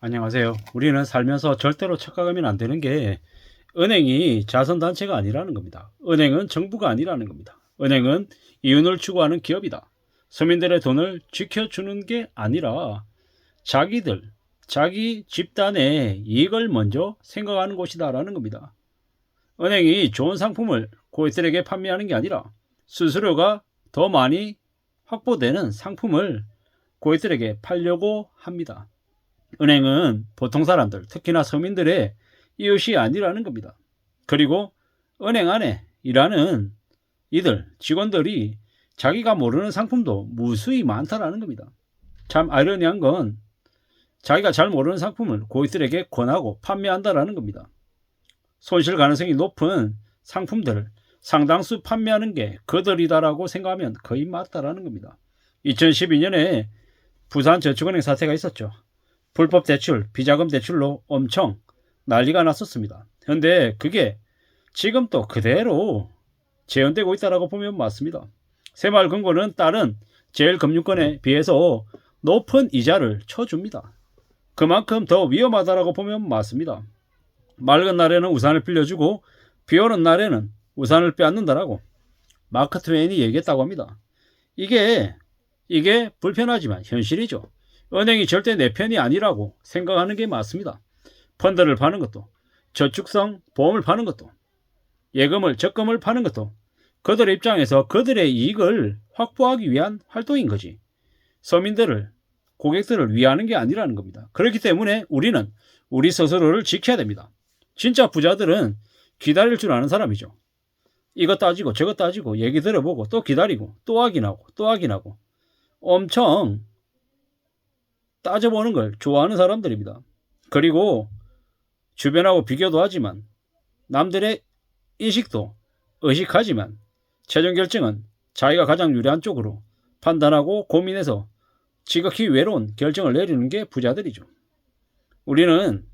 안녕하세요. 우리는 살면서 절대로 착각하면 안 되는 게 은행이 자선단체가 아니라는 겁니다. 은행은 정부가 아니라는 겁니다. 은행은 이윤을 추구하는 기업이다. 서민들의 돈을 지켜주는 게 아니라 자기 집단의 이익을 먼저 생각하는 곳이다라는 겁니다. 은행이 좋은 상품을 고객들에게 판매하는 게 아니라 수수료가 더 많이 확보되는 상품을 고객들에게 팔려고 합니다. 은행은 보통 사람들, 특히나 서민들의 이웃이 아니라는 겁니다. 그리고 은행 안에 일하는 이들, 직원들이 자기가 모르는 상품도 무수히 많다라는 겁니다. 참 아이러니한 건 자기가 잘 모르는 상품을 고객들에게 권하고 판매한다라는 겁니다. 손실 가능성이 높은 상품들을 상당수 판매하는 게 그들이다라고 생각하면 거의 맞다라는 겁니다. 2012년에 부산저축은행 사태가 있었죠. 불법 대출, 비자금 대출로 엄청 난리가 났었습니다. 그런데 그게 지금 또 그대로 재현되고 있다고 보면 맞습니다. 새마을금고는 다른 제일금융권에 비해서 높은 이자를 쳐줍니다. 그만큼 더 위험하다고 보면 맞습니다. 맑은 날에는 우산을 빌려주고 비 오는 날에는 우산을 빼앗는다라고 마크 트웨인이 얘기했다고 합니다. 이게 불편하지만 현실이죠. 은행이 절대 내 편이 아니라고 생각하는 게 맞습니다. 펀드를 파는 것도, 저축성 보험을 파는 것도, 예금을, 적금을 파는 것도 그들의 입장에서 그들의 이익을 확보하기 위한 활동인 거지. 서민들을, 고객들을 위하는 게 아니라는 겁니다. 그렇기 때문에 우리는 우리 스스로를 지켜야 됩니다. 진짜 부자들은 기다릴 줄 아는 사람이죠. 이것 따지고 저것 따지고 얘기 들어보고 또 기다리고 또 확인하고 또 확인하고 엄청 따져보는 걸 좋아하는 사람들입니다. 그리고 주변하고 비교도 하지만 남들의 인식도 의식하지만 최종 결정은 자기가 가장 유리한 쪽으로 판단하고 고민해서 지극히 외로운 결정을 내리는 게 부자들이죠. 우리는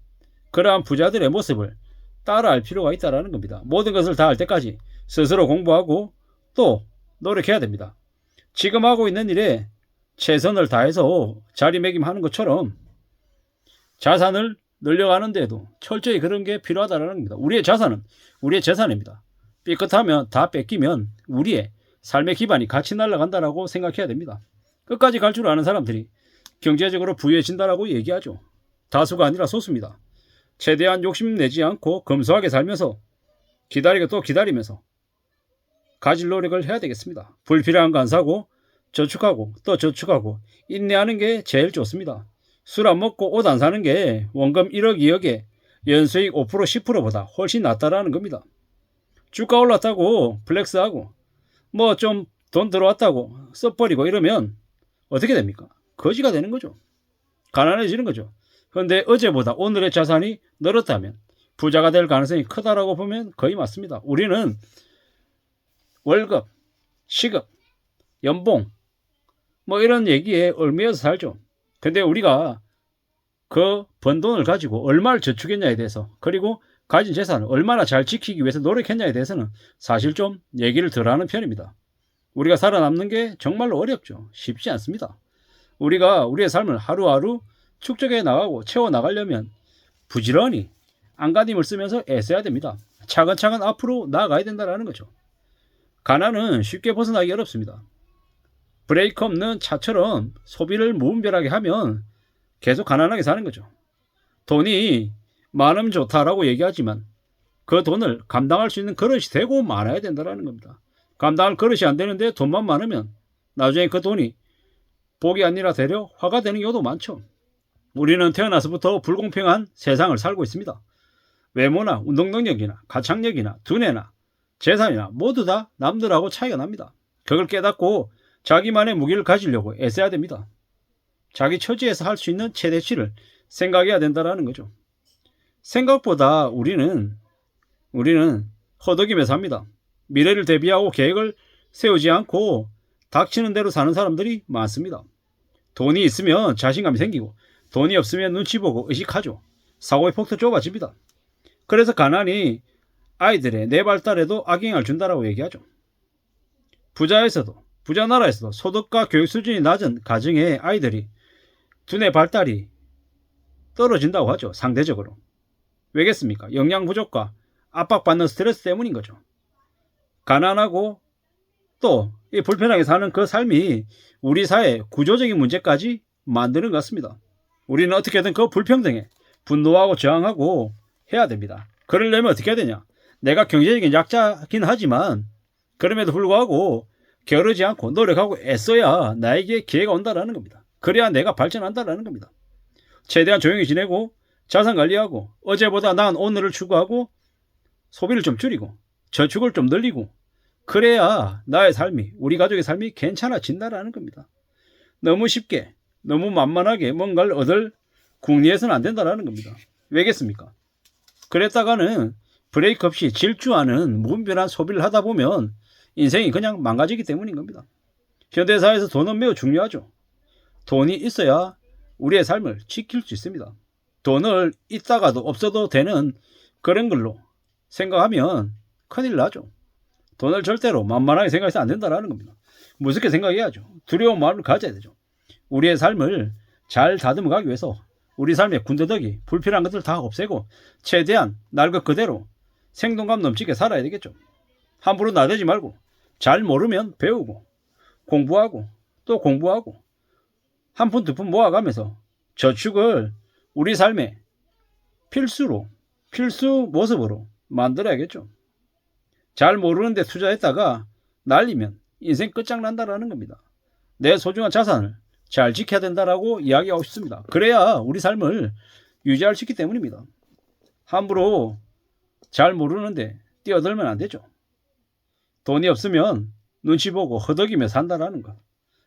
그러한 부자들의 모습을 따라할 필요가 있다는 겁니다. 모든 것을 다 할 때까지 스스로 공부하고 또 노력해야 됩니다. 지금 하고 있는 일에 최선을 다해서 자리매김하는 것처럼 자산을 늘려가는 데도 철저히 그런 게 필요하다는 겁니다. 우리의 자산은 우리의 재산입니다. 삐끗하면 다 뺏기면 우리의 삶의 기반이 같이 날아간다고 생각해야 됩니다. 끝까지 갈 줄 아는 사람들이 경제적으로 부유해진다고 얘기하죠. 다수가 아니라 소수입니다. 최대한 욕심내지 않고 검소하게 살면서 기다리고 또 기다리면서 가질 노력을 해야 되겠습니다. 불필요한 거 안 사고 저축하고 또 저축하고 인내하는 게 제일 좋습니다. 술 안 먹고 옷 안 사는 게 원금 1억 2억에 연수익 5% 10%보다 훨씬 낫다라는 겁니다. 주가 올랐다고 플렉스하고 뭐 좀 돈 들어왔다고 써버리고 이러면 어떻게 됩니까? 거지가 되는 거죠. 가난해지는 거죠. 그런데 어제보다 오늘의 자산이 늘었다면 부자가 될 가능성이 크다라고 보면 거의 맞습니다. 우리는 월급, 시급, 연봉 뭐 이런 얘기에 얽매여서 살죠. 근데 우리가 그 번 돈을 가지고 얼마를 저축했냐에 대해서 그리고 가진 재산을 얼마나 잘 지키기 위해서 노력했냐에 대해서는 사실 좀 얘기를 덜 하는 편입니다. 우리가 살아남는 게 정말로 어렵죠. 쉽지 않습니다. 우리가 우리의 삶을 하루하루 축적해 나가고 채워 나가려면 부지런히 안간힘을 쓰면서 애써야 됩니다. 차근차근 앞으로 나아가야 된다는 거죠. 가난은 쉽게 벗어나기 어렵습니다. 브레이크 없는 차처럼 소비를 무분별하게 하면 계속 가난하게 사는 거죠. 돈이 많으면 좋다라고 얘기하지만 그 돈을 감당할 수 있는 그릇이 되고 많아야 된다는 겁니다. 감당할 그릇이 안 되는데 돈만 많으면 나중에 그 돈이 복이 아니라 되려 화가 되는 경우도 많죠. 우리는 태어나서부터 불공평한 세상을 살고 있습니다. 외모나 운동 능력이나 가창력이나 두뇌나 재산이나 모두 다 남들하고 차이가 납니다. 그걸 깨닫고 자기만의 무기를 가지려고 애써야 됩니다. 자기 처지에서 할 수 있는 최대치를 생각해야 된다는 거죠. 생각보다 우리는 허덕이며 삽니다. 미래를 대비하고 계획을 세우지 않고 닥치는 대로 사는 사람들이 많습니다. 돈이 있으면 자신감이 생기고 돈이 없으면 눈치 보고 의식하죠. 사고의 폭도 좁아집니다. 그래서 가난이 아이들의 뇌발달에도 악영향을 준다고 얘기하죠. 부자 나라에서도 소득과 교육 수준이 낮은 가정의 아이들이 두뇌 발달이 떨어진다고 하죠. 상대적으로. 왜겠습니까? 영양 부족과 압박받는 스트레스 때문인 거죠. 가난하고 또 이 불편하게 사는 그 삶이 우리 사회의 구조적인 문제까지 만드는 것 같습니다. 우리는 어떻게든 그 불평등에 분노하고 저항하고 해야 됩니다. 그러려면 어떻게 해야 되냐? 내가 경제적인 약자긴 하지만 그럼에도 불구하고 게으르지 않고 노력하고 애써야 나에게 기회가 온다라는 겁니다. 그래야 내가 발전한다라는 겁니다. 최대한 조용히 지내고 자산 관리하고 어제보다 나은 오늘을 추구하고 소비를 좀 줄이고 저축을 좀 늘리고 그래야 나의 삶이 우리 가족의 삶이 괜찮아진다라는 겁니다. 너무 쉽게 너무 만만하게 뭔가를 얻을 궁리해서는 안 된다라는 겁니다. 왜겠습니까? 그랬다가는 브레이크 없이 질주하는 무분별한 소비를 하다 보면 인생이 그냥 망가지기 때문인 겁니다. 현대사회에서 돈은 매우 중요하죠. 돈이 있어야 우리의 삶을 지킬 수 있습니다. 돈을 있다가도 없어도 되는 그런 걸로 생각하면 큰일 나죠. 돈을 절대로 만만하게 생각해서 안 된다는 겁니다. 무섭게 생각해야죠. 두려운 마음을 가져야 되죠. 우리의 삶을 잘 다듬어 가기 위해서 우리 삶의 군더더기, 불필요한 것들 다 없애고 최대한 날 것 그대로 생동감 넘치게 살아야 되겠죠. 함부로 나대지 말고 잘 모르면 배우고 공부하고 또 공부하고 한 푼 두 푼 모아가면서 저축을 우리 삶의 필수 모습으로 만들어야겠죠. 잘 모르는데 투자했다가 날리면 인생 끝장난다라는 겁니다. 내 소중한 자산을 잘 지켜야 된다라고 이야기하고 싶습니다. 그래야 우리 삶을 유지할 수 있기 때문입니다. 함부로 잘 모르는데 뛰어들면 안 되죠. 돈이 없으면 눈치 보고 허덕이며 산다라는 것.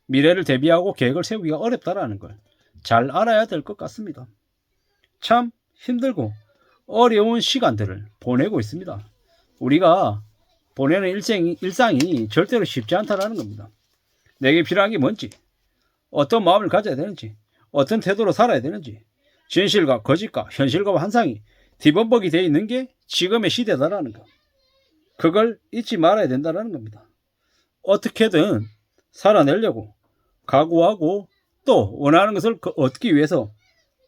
미래를 대비하고 계획을 세우기가 어렵다라는 걸 잘 알아야 될 것 같습니다. 참 힘들고 어려운 시간들을 보내고 있습니다. 우리가 보내는 일상이 절대로 쉽지 않다라는 겁니다. 내게 필요한 게 뭔지, 어떤 마음을 가져야 되는지, 어떤 태도로 살아야 되는지, 진실과 거짓과 현실과 환상이 뒤범벅이 되어 있는 게 지금의 시대다라는 것. 그걸 잊지 말아야 된다는 겁니다. 어떻게든 살아내려고 각오하고 또 원하는 것을 얻기 위해서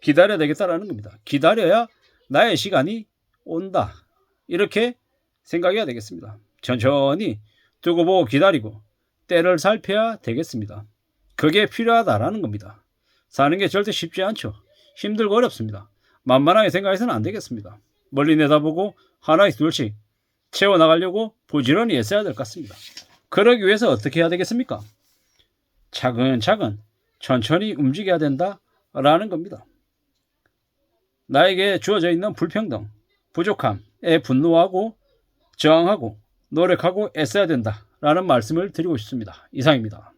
기다려야 되겠다라는 겁니다. 기다려야 나의 시간이 온다. 이렇게 생각해야 되겠습니다. 천천히 두고 보고 기다리고 때를 살펴야 되겠습니다. 그게 필요하다라는 겁니다. 사는 게 절대 쉽지 않죠. 힘들고 어렵습니다. 만만하게 생각해서는 안 되겠습니다. 멀리 내다보고 하나씩 둘씩 채워나가려고 부지런히 애써야 될 것 같습니다. 그러기 위해서 어떻게 해야 되겠습니까? 차근차근 천천히 움직여야 된다라는 겁니다. 나에게 주어져 있는 불평등, 부족함에 분노하고 저항하고 노력하고 애써야 된다라는 말씀을 드리고 싶습니다. 이상입니다.